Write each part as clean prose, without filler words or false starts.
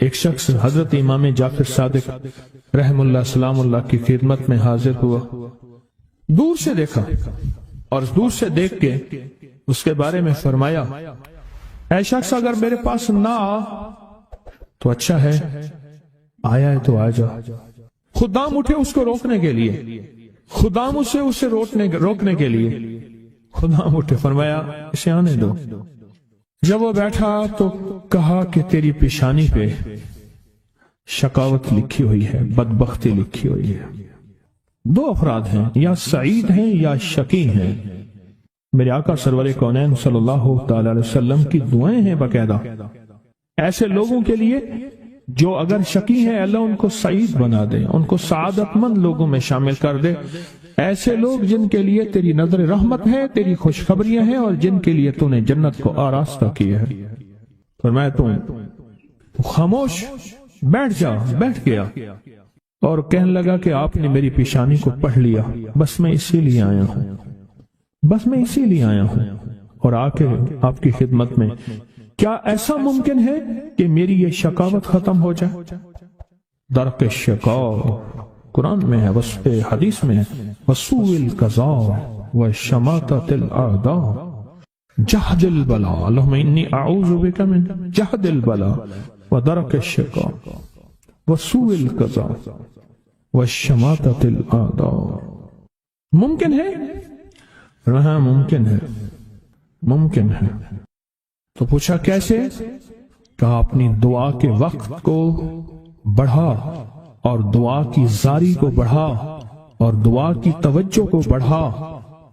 ایک شخص حضرت امام جعفر صادق رحم اللہ سلام اللہ کی خدمت میں حاضر ہوا، دور سے دیکھا اور دور سے دیکھ کے اس کے بارے میں فرمایا، اے شخص اگر میرے پاس نہ آ تو اچھا ہے، آیا ہے تو آ جا۔ خدام اٹھے اس کو روکنے کے لیے، خدام اسے روکنے کے لیے خدام اٹھے، فرمایا اسے آنے دو۔ جب وہ بیٹھا تو کہا کہ تیری پیشانی پہ شقاوت لکھی ہوئی ہے، بدبختی لکھی ہوئی ہے۔ دو افراد ہیں، یا سعید ہیں یا شقی ہیں۔ میرے آقا سرور کونین صلی اللہ تعالی علیہ وسلم کی دعائیں ہیں باقاعدہ ایسے لوگوں کے لیے جو اگر شقی ہیں، اللہ ان کو سعید بنا دے، ان کو سعادت مند لوگوں میں شامل کر دے۔ ایسے لوگ جن کے لیے تیری نظر رحمت ہے، تیری خوشخبریاں ہیں، اور جن کے لیے تو نے جنت کو آراستہ کیا ہے۔ فرمایا تو خاموش بیٹھ جا، بیٹھ گیا اور کہنے لگا کہ آپ نے میری پیشانی کو پڑھ لیا، بس میں اسی لیے آیا ہوں، بس میں اسی لیے آیا ہوں اور آ کے آپ کی خدمت میں۔ کیا ایسا ممکن ہے کہ میری یہ شقاوت ختم ہو جائے؟ درک شقاء قرآن میں ہے، حدیث میں ہے، وسوء القضاء وشماتۃ الاعداء جہد البلاء، اللہم انی اعوذ بک من جہد البلاء ودرک الشقاء وسوء القضاء وشماتۃ الاعداء۔ ممکن ہے؟ ہاں ممکن ہے، ممکن ہے۔ تو پوچھا کیسے؟ کہا اپنی دعا کے وقت کو بڑھا اور دعا کی زاری کو بڑھا اور دعا کی توجہ کو بڑھا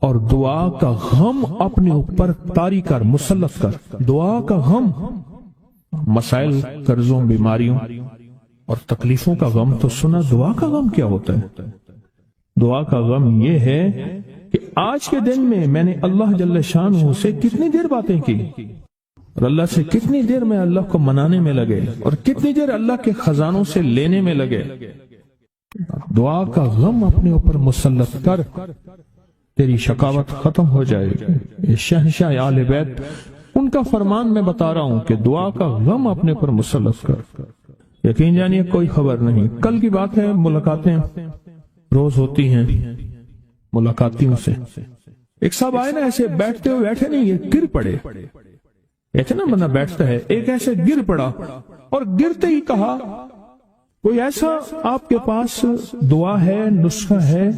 اور دعا کا غم اپنے اوپر طاری کر، مسلط کر۔ دعا کا غم، مسائل، قرضوں، بیماریوں اور تکلیفوں کا غم تو سنا، دعا کا غم کیا ہوتا ہے؟ دعا کا غم یہ ہے کہ آج کے دن میں میں نے اللہ جل شانہ سے کتنی دیر باتیں کی اور اللہ سے کتنی دیر میں اللہ کو منانے میں لگے اور کتنی دیر اللہ کے خزانوں سے لینے میں لگے۔ دعا کا غم اپنے اوپر مسلط کر، تیری شقاوت ختم ہو جائے گی۔ شہنشاہ آل بیت، ان کا فرمان میں بتا رہا ہوں کہ دعا کا غم اپنے اوپر مسلط کر۔ یقین جانیے کوئی خبر نہیں، کل کی بات ہے، ملاقاتیں روز ہوتی ہیں ملاقاتیوں سے۔ ایک صاحب آئے نا، ایسے بیٹھتے ہوئے بیٹھے نہیں، یہ گر پڑے، ایسے نا بندہ بیٹھتا ہے، ایک ایسے گر پڑا اور گرتے ہی کہا کوئی ایسا آپ کے پاس دعا ہے، نسخہ ہے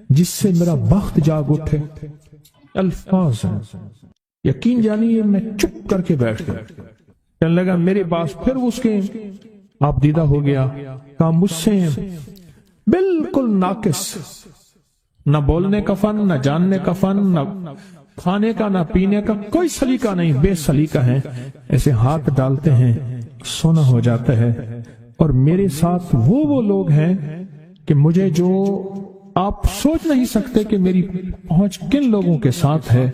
جس سے میرا بخت جاگ اٹھے؟ الفاظ ہیں، یقین جانیے میں چپ کر کے بیٹھ گیا۔ کہنے لگا میرے پاس، پھر اس کے آپ دیدہ ہو گیا، کہا مجھ سے بالکل ناقص، نہ بولنے کا فن، نہ جاننے کا فن، نہ کھانے کا، نہ پینے کا، کوئی سلیقہ نہیں، بے سلیقہ ہیں، ایسے ہاتھ ڈالتے ہیں سونا ہو جاتا ہے۔ اور میرے ساتھ وہ لوگ ہیں کہ مجھے جو آپ سوچ نہیں سکتے کہ میری پہنچ کن لوگوں کے ساتھ ہے،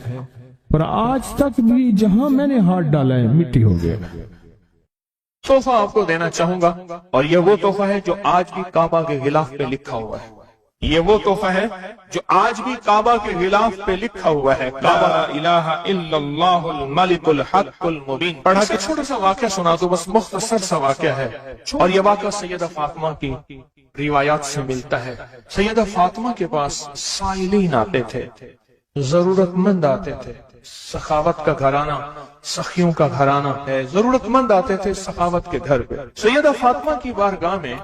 پر آج تک بھی جہاں میں نے ہاتھ ڈالا ہے مٹی ہو گیا۔ تحفہ آپ کو دینا چاہوں گا، اور یہ وہ تحفہ ہے جو آج بھی کعبہ کے غلاف پہ لکھا ہوا ہے۔ یہ وہ تحفہ ہے جو آج بھی کعبہ کے غلاف پہ لکھا ہوا ہے، لا الہ الا اللہ الملک الحق المبین۔ پڑھا کہ چھوٹا سا واقعہ سنا دو، بس مختصر سا واقعہ ہے، اور یہ واقعہ سیدہ فاطمہ کی روایات سے ملتا ہے۔ سیدہ فاطمہ کے پاس سائلین آتے تھے، ضرورت مند آتے تھے، سخاوت کا گھرانہ، سخیوں کا گھرانہ ہے، ضرورت مند آتے تھے سخاوت کے گھر پہ۔ سیدہ فاطمہ کی بارگاہ میں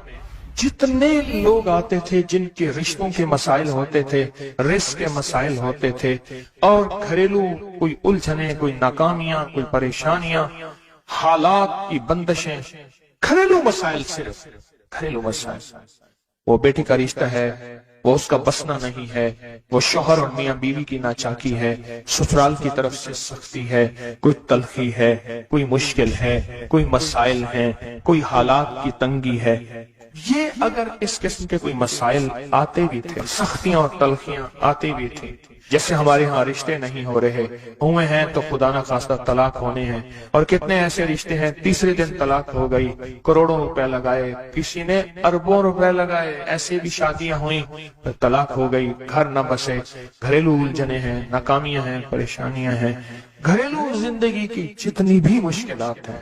جتنے لوگ آتے تھے جن کے رشتوں کے مسائل ہوتے تھے، رزق کے مسائل ہوتے تھے، اور گھریلو کوئی الجھنیں، کوئی ناکامیاں، کوئی پریشانیاں، حالات کی بندشیں، گھریلو مسائل، صرف گھریلو مسائل، وہ بیٹی کا رشتہ ہے، وہ اس کا بسنا نہیں ہے، وہ شوہر اور میاں بیوی کی ناچاکی ہے، سسرال کی طرف سے سختی ہے، کوئی تلخی ہے، کوئی مشکل ہے، کوئی مسائل ہیں، کوئی حالات کی تنگی ہے۔ یہ اگر اس قسم کے کوئی مسائل آتے بھی تھے، سختیاں اور تلخیاں آتے بھی تھیں، جیسے ہمارے ہاں رشتے نہیں ہو رہے ہوئے ہیں تو خدا نہ خواستہ طلاق ہونے ہیں، اور کتنے ایسے رشتے ہیں تیسرے دن طلاق ہو گئی، کروڑوں روپے لگائے، کسی نے اربوں روپے لگائے، ایسے بھی شادیاں ہوئیں طلاق ہو گئی، گھر نہ بسے، گھریلو الجھنیں ہیں، ناکامیاں ہیں، پریشانیاں ہیں، گھریلو زندگی کی جتنی بھی مشکلات ہیں،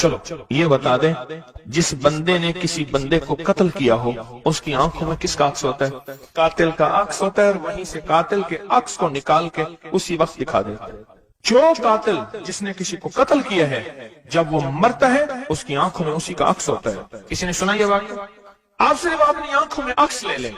چلو یہ بتا دیں، جس بندے نے کسی بندے کو قتل کیا ہو اس کی آنکھوں میں کس کا عکس ہوتا ہے؟ قاتل کا عکس ہوتا ہے، اور وہیں سے قاتل کے عکس کو نکال کے اسی وقت دکھا دیتا ہے۔ جو قاتل جس نے کسی کو قتل کیا ہے جب وہ مرتا ہے اس کی آنکھوں میں اسی کا عکس ہوتا ہے۔ کسی نے سنا یہ واقعہ؟ آپ صرف اپنی آنکھوں میں عکس لے لیں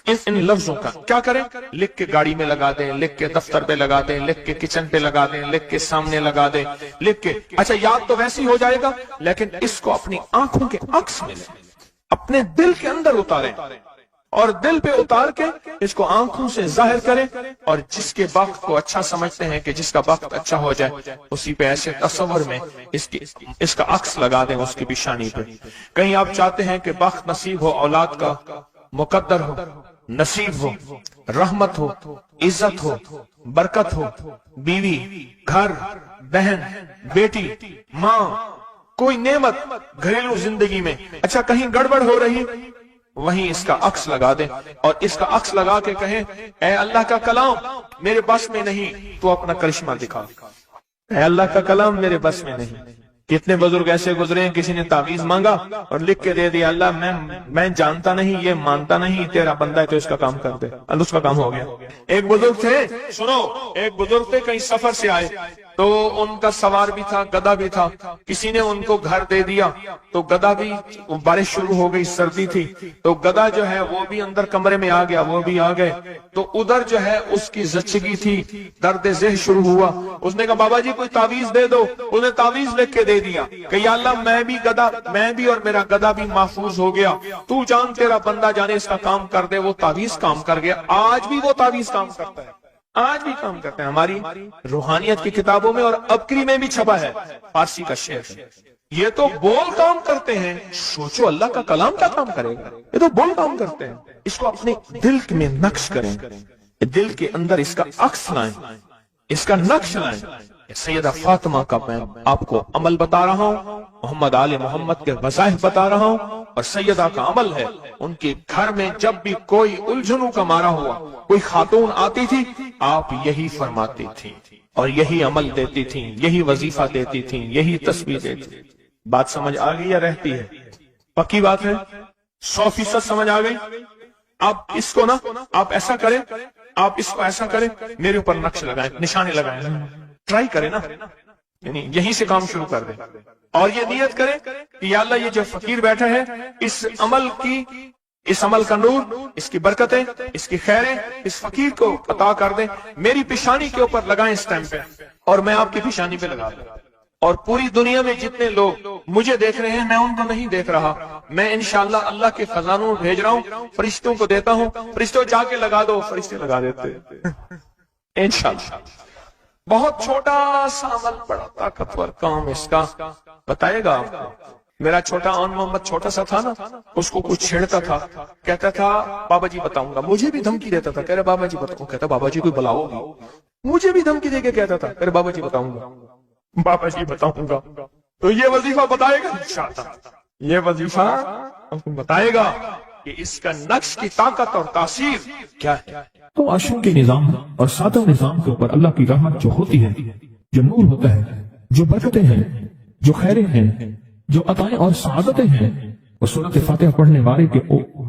ان لفظوں کا، کیا کریں؟ لکھ کے گاڑی میں لگا دیں، لکھ کے دفتر پہ لگا دیں، لکھ کے کچن پہ لگا دیں، لکھ کے سامنے لگا دیں، لکھ کے اچھا یاد تو ویسے ہی ہو جائے گا، لیکن اس کو اپنی آنکھوں کے عکس میں لیں، اپنے دل کے اندر اتاریں، اور دل پہ اتار کے اس کو آنکھوں سے ظاہر کریں، اور جس کے وقت کو اچھا سمجھتے ہیں کہ جس کا وقت اچھا ہو جائے اسی پہ ایسے تصور میں اس کا عکس لگا دیں اس کی پیشانی پہ۔ کہیں آپ چاہتے ہیں کہ وقت نصیب ہو، اولاد کا مقدر ہو، نصیب ہو، رحمت ہو، عزت ہو، برکت ہو، بیوی، گھر، بہن، بیٹی، ماں، کوئی نعمت گھریلو زندگی میں، اچھا کہیں گڑبڑ ہو رہی، وہیں اس کا عکس لگا دیں، اور اس کا عکس لگا کے کہیں اے اللہ کا کلام میرے بس میں نہیں، تو اپنا کرشمہ دکھا۔ اے اللہ کا کلام میرے بس میں نہیں۔ کتنے بزرگ ایسے گزرے ہیں، کسی نے تعویذ مانگا اور لکھ کے دے دیا، اللہ میں جانتا نہیں، یہ مانتا نہیں، تیرا بندہ ہے تو اس کا کام کر دے، اللہ اس کا کام ہو گیا۔ ایک بزرگ تھے، سنو، ایک بزرگ تھے کہیں سفر سے آئے، تو ان کا سوار بھی تھا، گدھا بھی تھا، کسی نے ان کو گھر دے دیا، تو گدھا بھی، بارش شروع ہو گئی، سردی تھی، تو گدھا جو ہے وہ بھی اندر کمرے میں آ گیا، وہ بھی آ گئے، تو ادھر جو ہے اس کی زچگی تھی، درد ذہن شروع ہوا، اس نے کہا بابا جی کوئی تعویذ دے دو، انہیں تعویذ لکھ کے دے دیا کہ یا اللہ میں بھی اور میرا گدھا بھی محفوظ ہو گیا، تو جان تیرا بندہ جانے اس کا کام کر دے۔ وہ تعویذ کام کر گیا، آج بھی وہ تعویذ کام کرتا ہے، آج بھی کام کرتے ہیں۔ ہماری روحانیت کی کتابوں میں اور ابکری میں بھی چھپا ہے، فارسی کا شعر ہے۔ یہ تو بول کام کرتے ہیں، سوچو اللہ کا کلام کیا کام کرے گا، یہ تو بول کام کرتے ہیں۔ اس کو اپنے دل میں نقش کریں، دل کے اندر اس کا عکس لائیں، اس کا نقش لائیں۔ سیدہ فاطمہ کا میں آپ کو عمل بتا رہا ہوں، محمد آل محمد کے وظائف بتا رہا ہوں، اور سیدہ کا عمل ہے، ان کے گھر میں جب بھی کوئی الجھنوں کا مارا ہوا، کوئی خاتون آتی تھی، آپ یہی فرماتی تھی اور یہی عمل دیتی تھی، یہی وظیفہ دیتی تھی، یہی تسبیح دیتی تھی۔ بات سمجھ آ گئی یا رہتی ہے؟ پکی بات ہے، 100% سمجھ آ گئی۔ آپ اس کو نا، آپ ایسا کریں، آپ اس کو ایسا کریں، میرے اوپر نقش لگائیں، نشانے لگائیں، ٹرائی کریں نا، یعنی یہیں سے کام شروع کر دیں، اور یہ نیت کریں کہ یا اللہ یہ جو فقیر بیٹھا ہے، اس عمل کا نور، اس کی برکتیں، اس کی خیریں اس فقیر کو عطا کر دیں، میری پیشانی کے اوپر لگائیں اس ٹائم پہ، اور میں آپ کی پیشانی پہ لگا دوں، اور پوری دنیا میں جتنے لوگ مجھے دیکھ رہے ہیں میں ان کو نہیں دیکھ رہا، میں انشاءاللہ اللہ کے خزانوں بھیج رہا ہوں، فرشتوں کو دیتا ہوں، فرشتوں جا کے لگا دو، فرشتے لگا دیتے انشاءاللہ۔ بہت چھوٹا سا عمل، بڑا طاقتور کام اس کا بتائے گا آپ کو۔ میرا چھوٹا آن محمد چھوٹا سا تھا نا، اس کو کچھ چھیڑتا تھا، کہتا تھا بابا جی بتاؤں گا، مجھے بھی دھمکی دیتا تھا، کہہ رہے بابا جی بتاؤں، کہتا بابا جی کوئی بلاؤ گا، مجھے بھی دھمکی دے کے کہتا تھا، کہہ رہے بابا جی بتاؤں گا، بابا جی بتاؤں گا۔ تو یہ وظیفہ بتائے گا انشاءاللہ، یہ وظیفہ بتائے گا کہ اس کا نقش کی طاقت اور تاثیر کیا ہے۔ تو عرشوں کے نظام اور ساتوں نظام کے اوپر اللہ کی رحمت جو ہوتی ہے، جو نور ہوتا ہے، جو برکتیں ہیں، جو خیریں ہیں، جو عطائیں اور سعادتیں ہیں، وہ سورۃ فاتحہ پڑھنے والے کے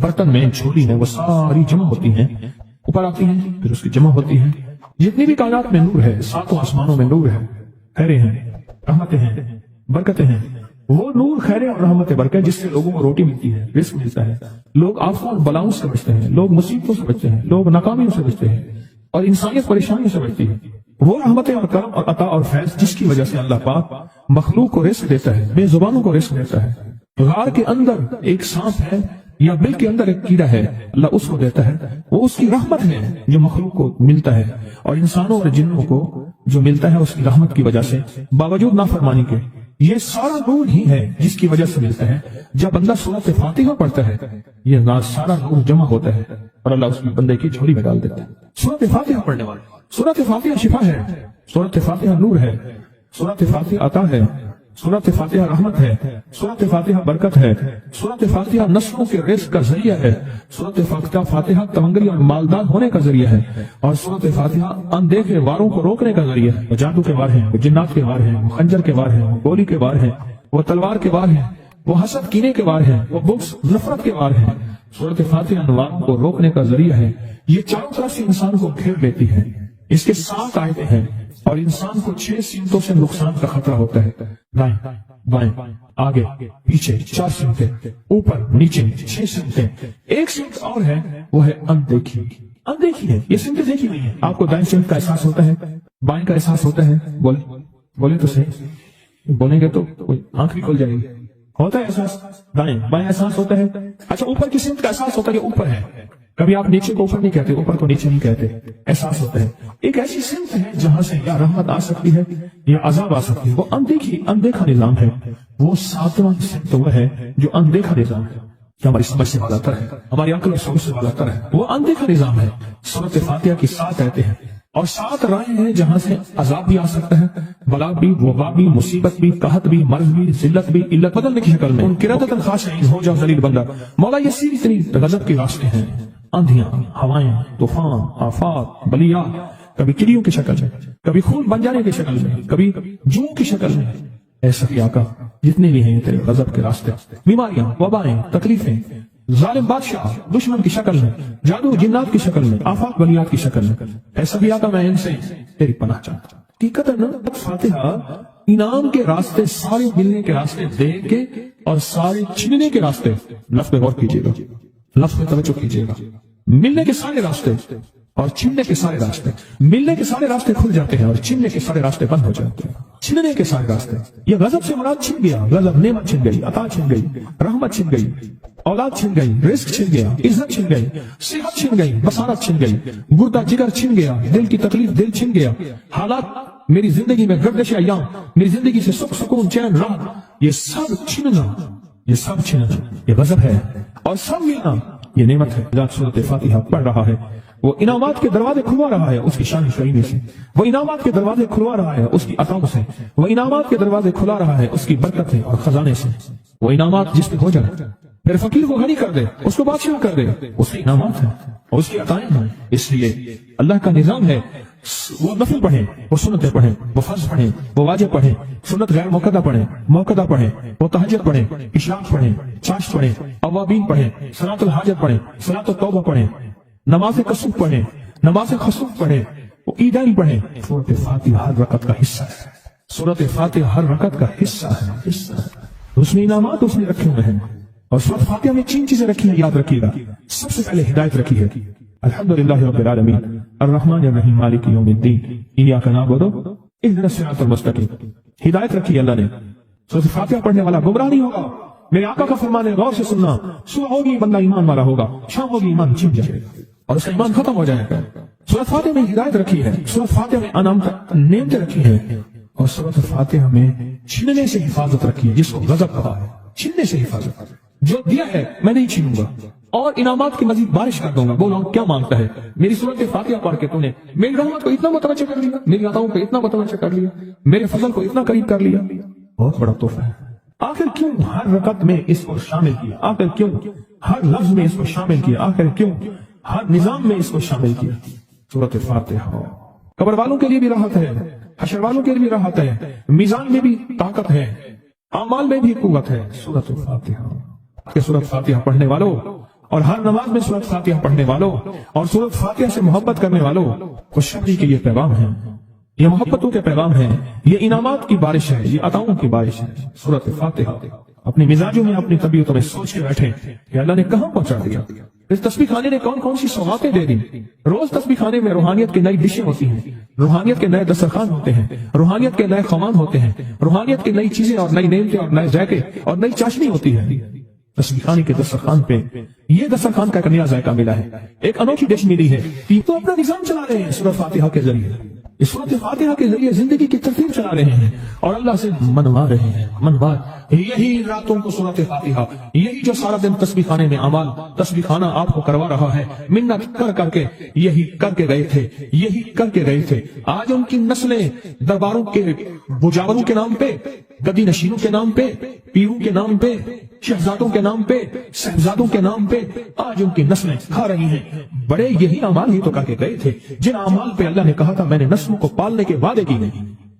برتن میں، جھولی میں وہ ساری جمع ہوتی ہیں، اوپر آتی ہیں، پھر اس کی جمع ہوتی ہیں۔ جتنی بھی کائنات میں نور ہے، ساتوں آسمانوں میں نور ہے، خیریں ہیں، رحمتیں ہیں، برکتیں ہیں، وہ نور، خیریں اور رحمت برکت جس سے لوگوں کو روٹی ملتی ہے، رزق ملتا ہے، لوگ آفتوں اور بلاؤں سے بچتے ہیں، لوگ مصیبتوں سے بچتے ہیں، لوگ ناکامیوں سے بچتے ہیں، اور انسانیت پریشانیوں سے بچتی ہے۔ وہ رحمتیں اور کرم اور عطا اور فیض جس کی وجہ سے اللہ پاک مخلوق کو رزق دیتا ہے، بے زبانوں کو رزق دیتا ہے۔ غار کے اندر ایک سانپ ہے یا بل کے اندر ایک کیڑا ہے، اللہ اس کو دیتا ہے، وہ اس کی رحمت ہے جو مخلوق کو ملتا ہے، اور انسانوں اور جنوں کو جو ملتا ہے اس کی رحمت کی وجہ سے، باوجود نافرمانی کے۔ یہ سارا نور ہی ہے جس کی وجہ سے ملتا ہے۔ جب بندہ سورۃ فاتحہ پڑھتا ہے، یہ سارا نور جمع ہوتا ہے اور اللہ اس میں بندے کی جھولی میں ڈال دیتا ہے۔ سورۃ فاتحہ پڑھنے والے، سورۃ فاتحہ شفا ہے، سورۃ فاتحہ نور ہے، سورۃ فاتحہ عطا ہے، سورۃ فاتحہ رحمت ہے، سورۃ فاتحہ برکت ہے، سورۃ فاتحہ نسلوں کے رزق کا ذریعہ ہے، سورۃ فاتحہ تمنگری اور مالدار ہونے کا ذریعہ ہے، اور سورۃ فاتحہ اندیکھے واروں کو روکنے کا ذریعہ ہے۔ وہ جادو کے وار ہیں، وہ جنات کے وار ہیں، وہ خنجر کے وار ہیں، وہ گولی کے وار ہیں، وہ تلوار کے وار ہیں، وہ حسد کینے کے وار ہیں، وہ بغض نفرت کے وار ہیں۔ سورۃ فاتحہ انواروں کو روکنے کا ذریعہ ہے، یہ چاروں طرف سے انسان کو گھیر لیتی ہے۔ اس کے 7 آیتیں ہیں اور انسان کو 6 سمتوں سے نقصان کا خطرہ ہوتا ہے، دائیں بائیں آگے پیچھے 4 سمتیں، اوپر نیچے 6 سمتیں۔ ایک سمت اور ہے، وہ ہے اندیکھی۔ اندیکھی ہے، یہ سمتیں دیکھی نہیں ہے۔ آپ کو دائیں سمت کا احساس ہوتا ہے، بائیں کا احساس ہوتا ہے؟ بولے تو صحیح، بولیں گے تو آنکھ بھی کھل جائے گی۔ ہوتا ہے احساس، دائیں بائیں احساس ہوتا ہے۔ اچھا اوپر کی سمت کا احساس ہوتا ہے کہ اوپر ہے، کبھی آپ نیچے کو اوپر نہیں کہتے، اوپر کو نیچے نہیں کہتے، احساس ہوتا ہے۔ ایک ایسی سمت ہے جہاں سے یا رحمت آ سکتی ہے یا عذاب آ سکتی ہے، وہ اندیکھا نظام ہے۔ وہ 7واں سمت وہ ہے جو اندیکھا نظام ہے، کہ ہماری سمجھ سے بالا تر ہے، ہماری عقل اور سوچ سے بالا تر ہے، وہ اندیکھا نظام ہے۔ سورۃ فاتحہ کی 7 آیتیں ہیں اور 7 راہیں ہیں جہاں سے عذاب بھی آ سکتا ہے، بلا بھی، وبا بھی، مصیبت بھی، قحط بھی، مرض بھی، ذلت بھی، علت بدلنے کی شکل میں۔ قرۃ خاشعین، ہو جاؤ ذلیل بندہ۔ مولا یہ سیدھی اتنی غضب کے راستے ہیں، آندھیاں، ہوائیں، طوفان، آفات، بلیات، کبھی چڑیوں کی شکل میں، کبھی خون بن جانے کی شکل میں، کبھی جو کی شکل میں۔ ایسا ہی آقا جتنے بھی ہیں تیرے غضب کے راستے، بیماریاں، وبائیں، تکلیفیں، ظالم بادشاہ دشمن کی شکل میں، جادو جنات کی شکل میں، آفات بلیات کی شکل میں، ایسا بھی آقا میں ان سے تیری پناہ چاہتا ہوں۔ حقیقت فاتحہ انعام کے راستے، سارے ملنے کے راستے دیکھ کے اور سارے چھننے کے راستے، لفظ پہ غور کیجیے گا، لفظ پہ توجہ کیجیے گا۔ ملنے کے سارے راستے اور چھننے کے سارے راستے، ملنے کے سارے راستے کھل جاتے ہیں اور چھننے کے سارے راستے بند ہو جاتے ہیں۔ چھننے کے سارے راستے، یہ غضب سے مراد چھن گیا، غضب نعمت چھن گئی، عطا چھن گئی، رحمت چھن گئی، اولاد چھن گئی، رزق چھن گیا، عزت چھن گئی، صحت چھن گئی، بصارت چھن گئی، گردہ جگر چھن گیا، دل کی تکلیف دل چھن گیا، حالات میری زندگی میں گردش ایام، میری زندگی سے سکھ سکون چین راحت، یہ سب چھننا، یہ سب چھننا، یہ غضب ہے اور سب ملنا یہ نعمت ہے۔ جب سورۃ فاتحہ پڑھ رہا ہے وہ انعامات کے دروازے کھلوا رہا ہے اس کی شان کریمی سے، وہ انعامات کے دروازے کھلوا رہا ہے اس کی عطاؤں سے، وہ انعامات کے دروازے کھلا رہا ہے اس کی برکت اور خزانے سے۔ وہ انعامات جس پہ ہو جائے، پھر فقیر کو غنی کر دے، اس کو بادشاہ کر دے، اس کے انعامات ہیں اور اس کی عطائیں ہیں۔ اس لیے اللہ کا نظام ہے، وہ نفل پڑھیں، وہ سنتیں پڑھیں، وہ فرض پڑھیں، وہ واجب پڑھیں، سنت غیر موقدہ پڑھیں، موقدہ پڑھیں، وہ تہجد پڑھیں، اشراق پڑھیں، چاشت پڑھیں، اوابین پڑھیں، صلاۃ الحاجت پڑھیں، صلاۃ التوبہ پڑھیں، نماز کسوف پڑھیں، نماز خسوف پڑھیں، وہ عیدین پڑھیں۔ سورۃ فاتحہ ہر رکعت کا حصہ ہے، سورۃ فاتحہ ہر رکعت کا حصہ ہے، اس میں انعامات اس نے رکھے ہوئے ہیں۔ اور سورۃ فاتحہ میں 3 چیزیں رکھی ہیں، یاد رکھیے گا۔ سب سے پہلے ہدایت رکھی ہے، الحمدللہ رب العالمین الرحمن الرحیم مالک یوم الدین ایاک نعبد اهدنا الصراط المستقیم۔ ہدایت رکھی اللہ نے، سورۃ فاتحہ پڑھنے والا گمراہ نہیں ہوگا۔ میرے آقا کا فرمان ہے، غور سے سننا، صبح ہوگی بندہ ایمان والا ہوگا، شام ہوگی ایمان چھن جائے گا اور اس کا ایمان ختم ہو جائے گا۔ سورۃ فاتحہ میں ہدایت رکھی ہے، سورۃ فاتحہ میں نعمتیں رکھی ہیں اور سورۃ فاتحہ میں چھننے سے حفاظت رکھی ہے، جس کو غضب کہا ہے، چھننے سے حفاظت۔ جو دیا ہے میں نہیں چھینوں گا اور انعامات کی مزید بارش کر دوں گا۔ بولو کیا مانگتا ہے؟ میری سورۃ فاتحہ پڑھ کے تو نے میری رحمت کو اتنا متوجہ کر لیا، میری عطاؤں کو اتنا متوجہ کر لیا، میرے فضل کو اتنا قریب کر لیا، بہت بڑا تحفہ ہے۔ آخر کیوں ہر رکعت میں اس کو شامل کیا؟ آخر کیوں ہر لفظ میں اس کو شامل کیا؟ آخر کیوں ہر نظام میں اس کو شامل کیا؟ سورۃ فاتحہ قبر والوں کے لیے بھی راحت ہے، حشر والوں کے لیے بھی راحت ہے، میزان میں بھی طاقت ہے، اعمال میں بھی قوت ہے۔ سورۃ فاتحہ کہ سورۃ فاتحہ پڑھنے والوں اور ہر نماز میں سورۃ فاتحہ پڑھنے والوں اور سورۃ فاتحہ سے محبت کرنے والوں کو خوشخبری کے یہ پیغام ہے، یہ محبتوں کے پیغام ہے، یہ انعامات کی بارش ہے، یہ عطاؤں کی بارش ہے۔ سورۃ فاتحہ اپنی مزاجوں میں، اپنی طبیعتوں میں سوچ کے بیٹھے کہ اللہ نے کہاں پہنچا دیا، اس تسبیح خانے نے کون کون سی سوغاتیں دے دی۔ روز تسبیح خانے میں روحانیت کی نئی ڈشیں ہوتی ہیں، روحانیت کے نئے دسترخوان ہوتے ہیں، روحانیت کے نئے خوان ہوتے ہیں، روحانیت کی نئی چیزیں اور نئی نعمتیں اور نئے ذائقے اور نئی چاشنی ہوتی ہے۔ تسبیح خانے کے دسترخوان پہ یہ دسترخوان کا ایک نیا ذائقہ ملا ہے، ایک انوکھی ڈش ملی ہے۔ تو اپنا نظام چلا رہے ہیں سورۃ فاتحہ کے ذریعے، اس سورۃ فاتحہ کے ذریعے زندگی کی ترتیب چلا رہے ہیں اور اللہ سے منوا رہے ہیں، منوا۔ یہی راتوں کو سورۃ فاتحہ، یہی جو سارا دن تسبیح خانے میں اعمال تسبیح خانہ آپ کو کروا رہا ہے، منت کر کر کے یہی کر کے گئے تھے، یہی کر کے گئے تھے۔ آج ان کی نسلیں درباروں کے بجاوروں کے نام پہ، گدی نشینوں کے نام پہ، پیروں کے نام پہ، شہزادوں کے نام پہ، صاحبزادوں کے نام پہ آج ان کی نسلیں کھا رہی ہیں۔ بڑے یہی اعمال ہی تو کر کے گئے تھے جن اعمال پہ اللہ نے کہا تھا میں نے نسلوں کو پالنے کے وعدے کی نہیں۔